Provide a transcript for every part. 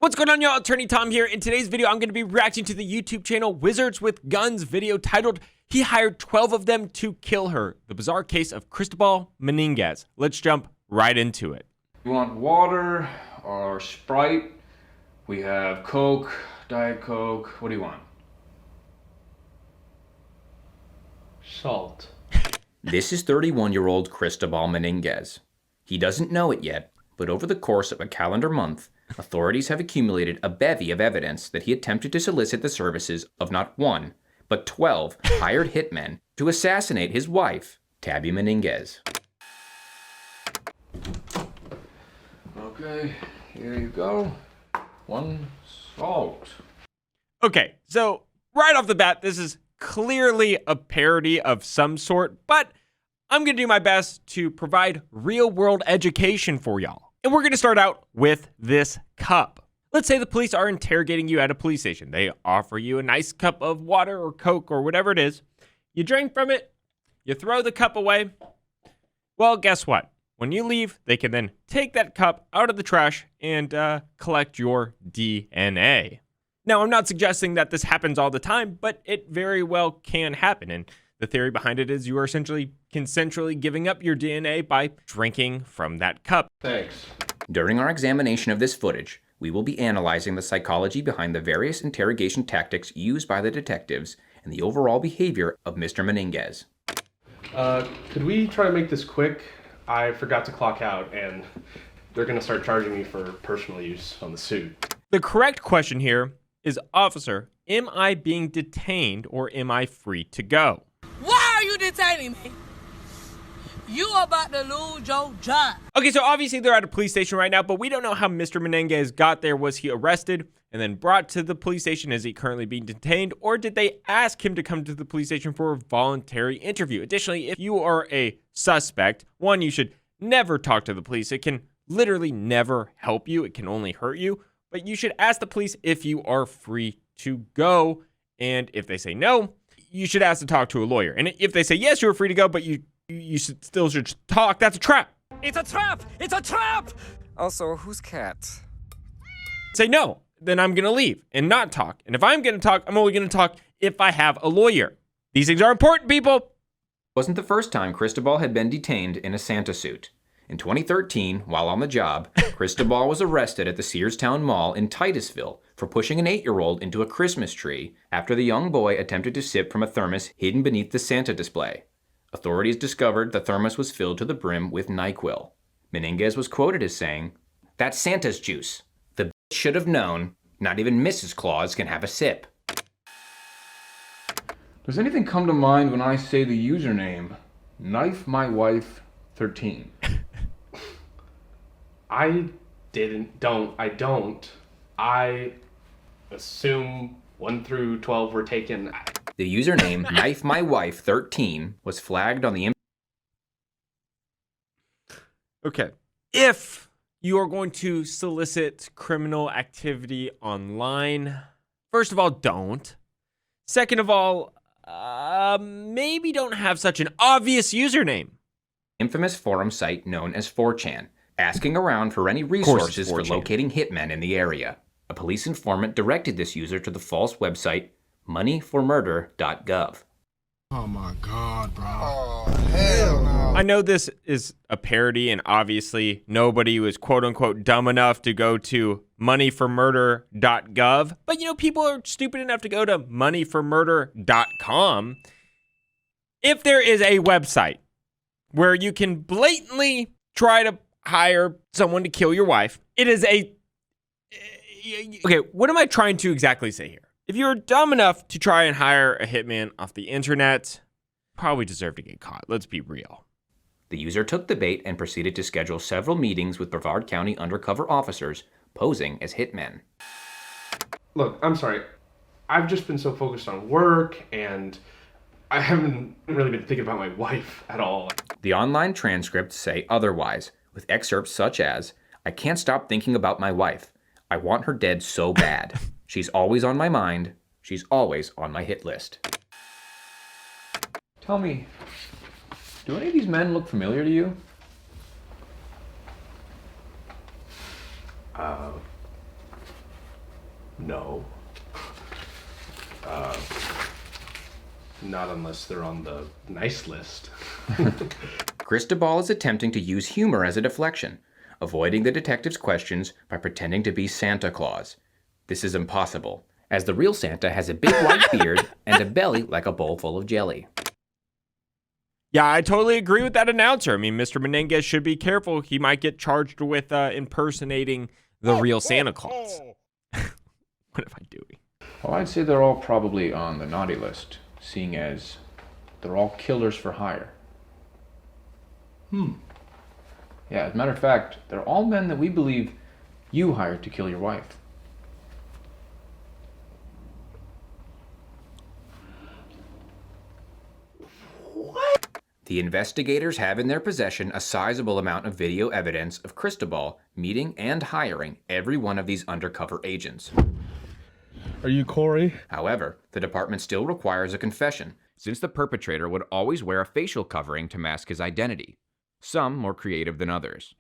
What's going on, y'all? Attorney Tom here. In today's video, I'm going to be reacting to the YouTube channel Wizards with Guns video titled, "He Hired 12 of Them to Kill Her, the Bizarre Case of Cristobal Meninguez." Let's jump right into it. You want water or Sprite? We have Coke, Diet Coke. What do you want? Salt. This is 31-year-old Cristobal Meninguez. He doesn't know it yet, but over the course of a calendar month, authorities have accumulated a bevy of evidence that he attempted to solicit the services of not one, but 12 hired hitmen to assassinate his wife, Tabby Meninguez. Okay, here you go. One salt. Okay, so right off the bat, this is clearly a parody of some sort, but I'm going to do my best to provide real-world education for y'all. And we're going to start out with this cup. Let's say the police are interrogating you at a police station. They offer you a nice cup of water or Coke or whatever it is. You drink from it, you throw the cup away. Well, guess what? When you leave, they can then take that cup out of the trash and collect your DNA. Now, I'm not suggesting that this happens all the time, but it very well can happen. And the theory behind it is you are essentially consensually giving up your DNA by drinking from that cup. Thanks. During our examination of this footage, we will be analyzing the psychology behind the various interrogation tactics used by the detectives and the overall behavior of Mr. Meninguez. Could we try to make this quick? I forgot to clock out, and they're going to start charging me for personal use on the suit. The correct question here is, officer, am I being detained or am I free to go? Why are you detaining me? You about to lose your job. Okay, so obviously they're at a police station right now, but we don't know how Mr. Meninguez got there. Was he arrested and then brought to the police station? Is he currently being detained? Or did they ask him to come to the police station for a voluntary interview? Additionally, if you are a suspect, one, you should never talk to the police. It can literally never help you. It can only hurt you. But you should ask the police if you are free to go. And if they say no, you should ask to talk to a lawyer. And if they say yes, you're free to go, but you still should talk, that's a trap. It's a trap! It's a trap! Also, who's cat? Say no, then I'm gonna leave and not talk. And if I'm gonna talk, I'm only gonna talk if I have a lawyer. These things are important, people. It wasn't the first time Cristobal had been detained in a Santa suit. In 2013, while on the job, Cristobal was arrested at the Searstown Mall in Titusville for pushing an 8-year-old into a Christmas tree after the young boy attempted to sip from a thermos hidden beneath the Santa display. Authorities discovered the thermos was filled to the brim with NyQuil. Meninguez was quoted as saying, "That's Santa's juice. The bitch should have known. Not even Mrs. Claus can have a sip." Does anything come to mind when I say the username? Knife my wife 13. I don't. I assume 1 through 12 were taken. The username KnifeMyWife13 was flagged on the Okay. If you are going to solicit criminal activity online, first of all, don't. Second of all, maybe don't have such an obvious username. infamous forum site known as 4chan, asking around for any resources for locating hitmen in the area. A police informant directed this user to the false website moneyformurder.gov. Oh my God, bro. Oh, hell no. I know this is a parody, and obviously nobody was quote-unquote dumb enough to go to moneyformurder.gov, but you know, people are stupid enough to go to moneyformurder.com. If there is a website where you can blatantly try to hire someone to kill your wife, it is a... Okay, what am I trying to exactly say here? If you're dumb enough to try and hire a hitman off the internet, probably deserve to get caught. Let's be real. The user took the bait and proceeded to schedule several meetings with Brevard County undercover officers posing as hitmen. Look, I'm sorry. I've just been so focused on work, and I haven't really been thinking about my wife at all. The online transcripts say otherwise, with excerpts such as, "I can't stop thinking about my wife. I want her dead so bad. She's always on my mind. She's always on my hit list." Tell me, do any of these men look familiar to you? No. Not unless they're on the nice list. Cristobal is attempting to use humor as a deflection, avoiding the detective's questions by pretending to be Santa Claus. This is impossible, as the real Santa has a big white beard and a belly like a bowl full of jelly. Yeah, I totally agree with that announcer. I mean, Mr. Menendez should be careful. He might get charged with impersonating the real Santa Claus. What am I doing? Well, I'd say they're all probably on the naughty list, seeing as they're all killers for hire. Yeah, as a matter of fact, they're all men that we believe you hired to kill your wife. The investigators have in their possession a sizable amount of video evidence of Cristobal meeting and hiring every one of these undercover agents. Are you Corey? However, the department still requires a confession, since the perpetrator would always wear a facial covering to mask his identity, some more creative than others.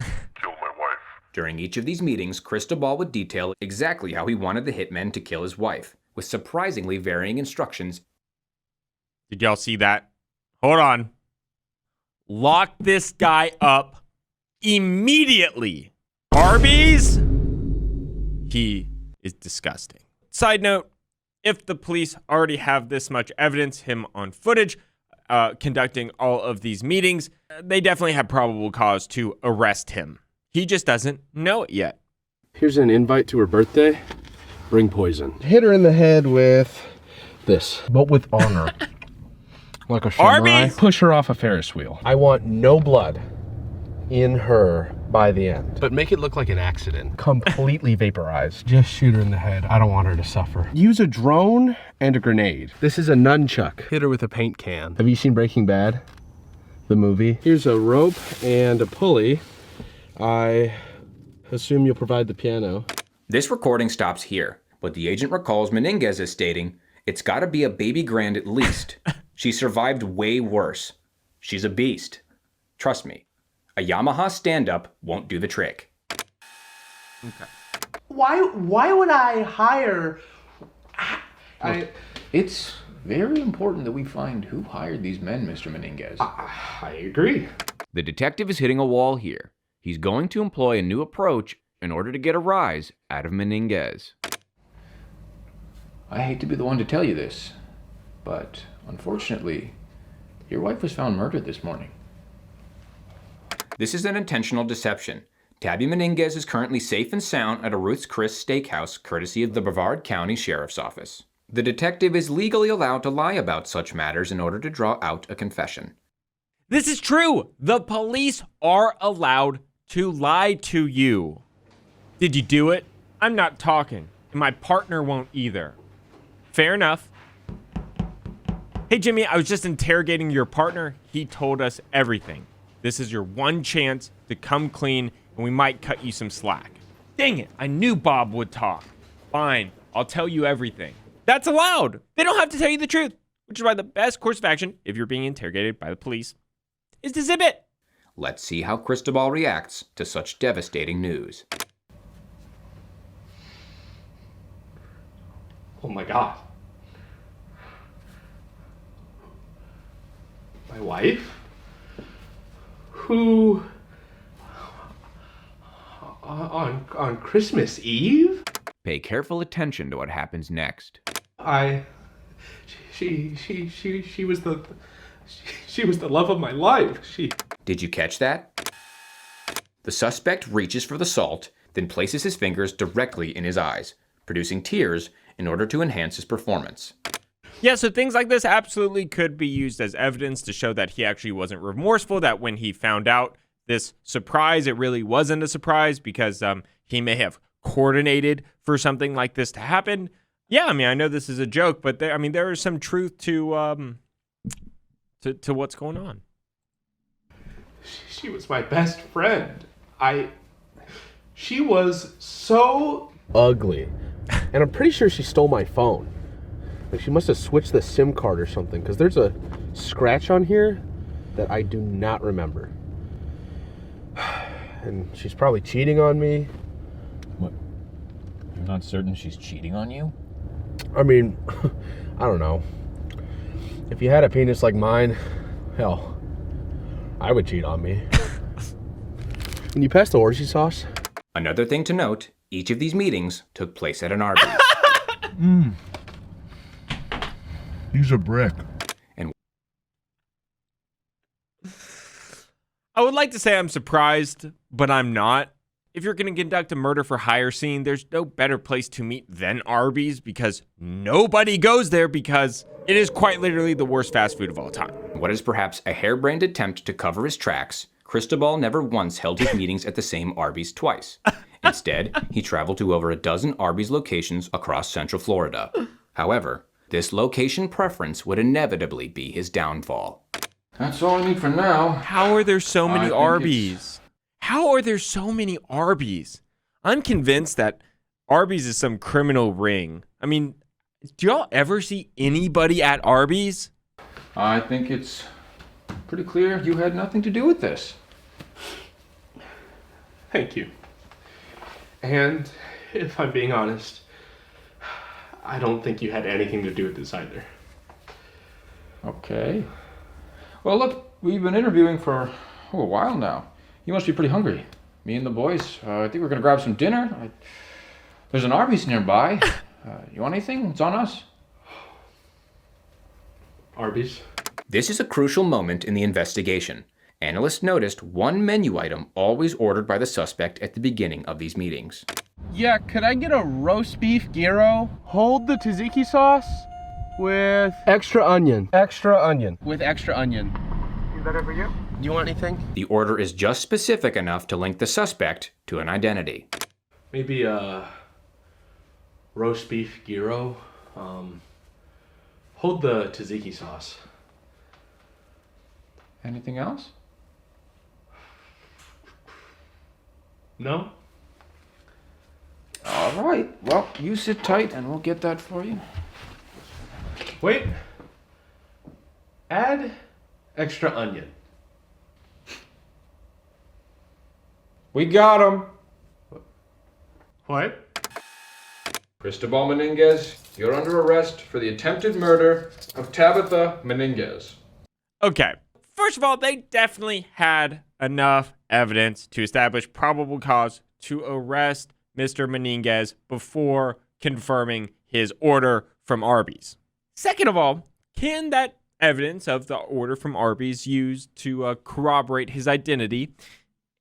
Killed my wife. During each of these meetings, Cristobal would detail exactly how he wanted the hitmen to kill his wife, with surprisingly varying instructions. Did y'all see that? Hold on. Lock this guy up immediately. Arby's? He is disgusting. Side note, if the police already have this much evidence, him on footage, conducting all of these meetings, they definitely have probable cause to arrest him. He just doesn't know it yet. Here's an invite to her birthday. Bring poison. Hit her in the head with this, but with honor. Like a samurai. Arby's? Push her off a Ferris wheel. I want no blood in her by the end. But make it look like an accident. Completely vaporized. Just shoot her in the head. I don't want her to suffer. Use a drone and a grenade. This is a nunchuck. Hit her with a paint can. Have you seen Breaking Bad? The movie? Here's a rope and a pulley. I assume you'll provide the piano. This recording stops here, but the agent recalls Meninguez as stating, "It's gotta be a baby grand at least. She survived way worse. She's a beast. Trust me, a Yamaha stand-up won't do the trick." Okay. Why would I hire... It's very important that we find who hired these men, Mr. Meninguez. I agree. The detective is hitting a wall here. He's going to employ a new approach in order to get a rise out of Meninguez. I hate to be the one to tell you this, but unfortunately, your wife was found murdered this morning. This is an intentional deception. Tabby Meninguez is currently safe and sound at a Ruth's Chris steakhouse, courtesy of the Brevard County Sheriff's Office. The detective is legally allowed to lie about such matters in order to draw out a confession. This is true. The police are allowed to lie to you. Did you do it? I'm not talking, and my partner won't either. Fair enough. Hey, Jimmy, I was just interrogating your partner. He told us everything. This is your one chance to come clean, and we might cut you some slack. Dang it, I knew Bob would talk. Fine, I'll tell you everything. That's allowed. They don't have to tell you the truth, which is why the best course of action, if you're being interrogated by the police, is to zip it. Let's see how Cristobal reacts to such devastating news. Oh my God. My wife? Who... On Christmas Eve? Pay careful attention to what happens next. She was the love of my life. Did you catch that? The suspect reaches for the salt, then places his fingers directly in his eyes, producing tears in order to enhance his performance. Yeah, so things like this absolutely could be used as evidence to show that he actually wasn't remorseful, that when he found out this surprise, it really wasn't a surprise because he may have coordinated for something like this to happen. Yeah, I mean, I know this is a joke, but there is some truth to what's going on. She was my best friend. She was so ugly. And I'm pretty sure she stole my phone. Like, she must have switched the SIM card or something, because there's a scratch on here that I do not remember. And she's probably cheating on me. You're not certain she's cheating on you? I mean, I don't know. If you had a penis like mine, hell, I would cheat on me. Can you pass the orgy sauce? Another thing to note, each of these meetings took place at an Arby's. He's a brick. I would like to say I'm surprised, but I'm not. If you're going to conduct a murder for hire scene, there's no better place to meet than Arby's because nobody goes there because it is quite literally the worst fast food of all time. What is perhaps a harebrained attempt to cover his tracks, Cristobal never once held his meetings at the same Arby's twice. Instead, he traveled to over a dozen Arby's locations across Central Florida. However, this location preference would inevitably be his downfall. That's all I need for now. How are there so many I think Arby's? How are there so many Arby's? I'm convinced that Arby's is some criminal ring. I mean, do y'all ever see anybody at Arby's? I think it's pretty clear you had nothing to do with this. Thank you. And if I'm being honest, I don't think you had anything to do with this either. Okay. Well, look, we've been interviewing for a while now. You must be pretty hungry. Me and the boys, I think we're gonna grab some dinner. There's an Arby's nearby. You want anything? It's on us. Arby's? This is a crucial moment in the investigation. Analysts noticed one menu item always ordered by the suspect at the beginning of these meetings. Yeah, could I get a roast beef gyro? Hold the tzatziki sauce with extra onion. Extra onion. With extra onion. Is that it for you? Do you want anything? The order is just specific enough to link the suspect to an identity. Maybe a roast beef gyro. Hold the tzatziki sauce. Anything else? No? All right. Well, you sit tight and we'll get that for you. Wait. Add extra onion. We got him. What? Cristobal Meninguez, you're under arrest for the attempted murder of Tabitha Meninguez. Okay. First of all, they definitely had enough evidence to establish probable cause to arrest Mr. Meninguez before confirming his order from Arby's. Second of all, can that evidence of the order from Arby's used to corroborate his identity?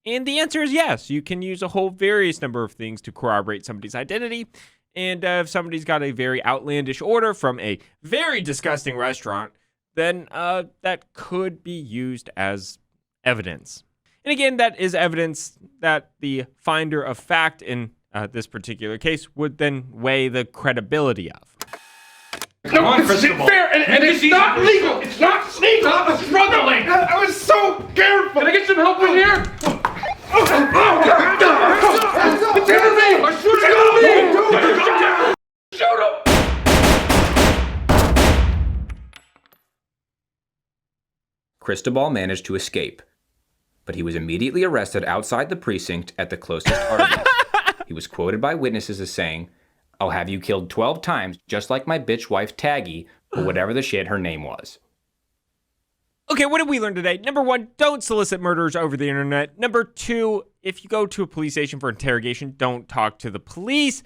And the answer is yes. You can use a whole various number of things to corroborate somebody's identity. And if somebody's got a very outlandish order from a very disgusting restaurant, then that could be used as evidence. And again, that is evidence that the finder of fact in this particular case would then weigh the credibility of. Come on, Cristobal. Fair, and it's not legal. It's not legal. I'm struggling. I was so careful. Can I get some help in here? It's gonna be. Shoot him! Cristobal managed to escape, but he was immediately arrested outside the precinct at the closest Arby's. He was quoted by witnesses as saying, "I'll have you killed 12 times, just like my bitch wife Taggy, or whatever the shit her name was." Okay, what did we learn today? Number one, don't solicit murderers over the internet. Number two, if you go to a police station for interrogation, don't talk to the police.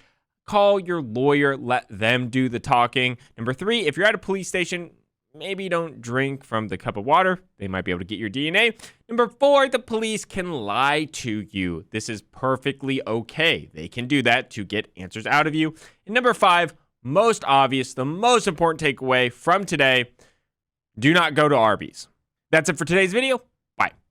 Call your lawyer, let them do the talking. Number three, if you're at a police station, maybe don't drink from the cup of water. They might be able to get your DNA. Number four, the police can lie to you. This is perfectly okay. They can do that to get answers out of you. And number five, most obvious, the most important takeaway from today, do not go to Arby's. That's it for today's video.